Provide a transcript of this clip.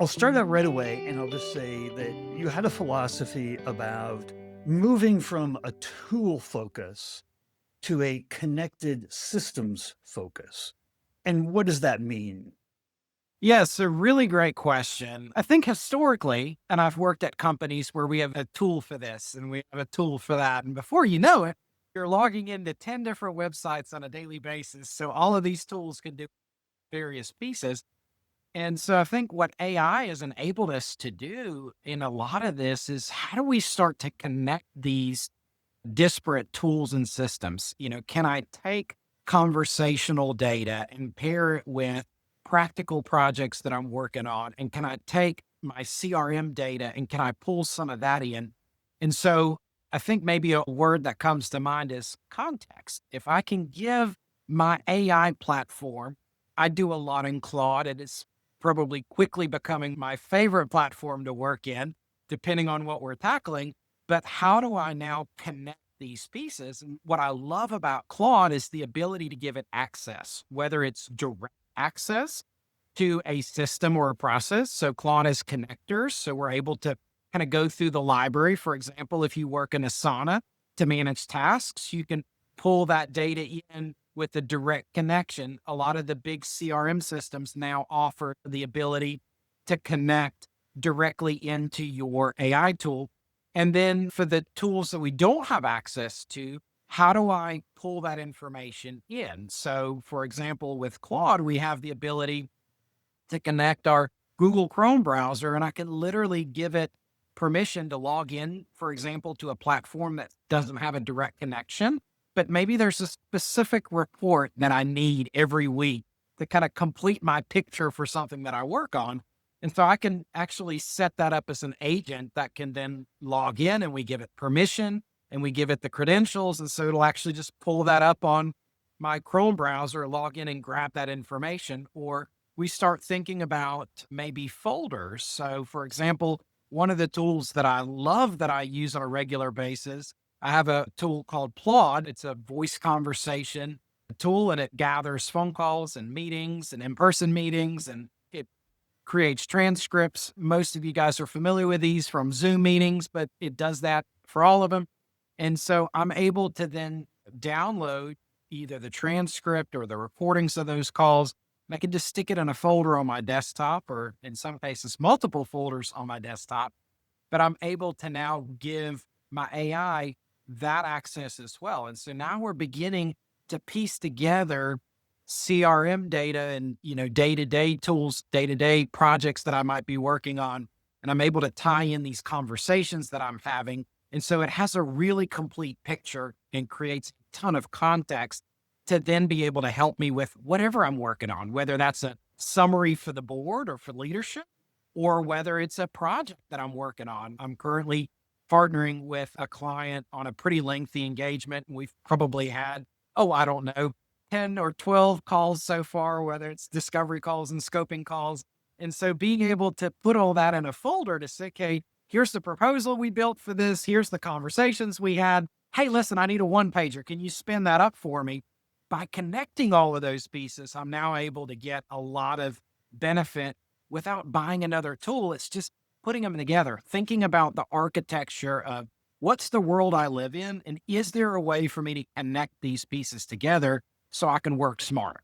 I'll start out right away and I'll just say that you had a philosophy about moving from a tool focus to a connected systems focus. And what does that mean? Yes, a really great question. I think historically, and I've worked at companies where we have a tool for this and we have a tool for that. And before you know it, you're logging into 10 different websites on a daily basis. So all of these tools can do various pieces. And so I think what AI has enabled us to do in a lot of this is how do we start to connect these disparate tools and systems? Can I take conversational data and pair it with practical projects that I'm working on? And can I take my CRM data and can I pull some of that in? And so I think maybe a word that comes to mind is context. If I can give my AI platform, I do a lot in Claude. It is probably quickly becoming my favorite platform to work in, depending on what we're tackling. But how do I now connect these pieces? And what I love about Claude is the ability to give it access, whether it's direct access to a system or a process. So Claude has connectors. So we're able to kind of go through the library. For example, if you work in Asana to manage tasks, you can pull that data in with a direct connection. A lot of the big CRM systems now offer the ability to connect directly into your AI tool. And then for the tools that we don't have access to, how do I pull that information in? So, for example, with Claude, we have the ability to connect our Google Chrome browser, and I can literally give it permission to log in, for example, to a platform that doesn't have a direct connection. But maybe there's a specific report that I need every week to kind of complete my picture for something that I work on. And so I can actually set that up as an agent that can then log in and we give it permission and we give it the credentials. And so it'll actually just pull that up on my Chrome browser, log in and grab that information. Or we start thinking about maybe folders. So, for example, one of the tools that I love that I use on a regular basis, I have a tool called Plod. It's a voice conversation tool and it gathers phone calls and meetings and in-person meetings and it creates transcripts. Most of you guys are familiar with these from Zoom meetings, but it does that for all of them. And so I'm able to then download either the transcript or the recordings of those calls. And I can just stick it in a folder on my desktop, or in some cases, multiple folders on my desktop. But I'm able to now give my AI that access as well. And so now we're beginning to piece together CRM data and, day-to-day tools, day-to-day projects that I might be working on. And I'm able to tie in these conversations that I'm having. And so it has a really complete picture and creates a ton of context to then be able to help me with whatever I'm working on, whether that's a summary for the board or for leadership, or whether it's a project that I'm working on. I'm currently partnering with a client on a pretty lengthy engagement. And we've probably had, I don't know, 10 or 12 calls so far, whether it's discovery calls and scoping calls. And so being able to put all that in a folder to say, okay, here's the proposal we built for this. Here's the conversations we had. Hey, listen, I need a one pager. Can you spin that up for me? By connecting all of those pieces, I'm now able to get a lot of benefit without buying another tool. It's just putting them together, thinking about the architecture of what's the world I live in, and is there a way for me to connect these pieces together so I can work smarter?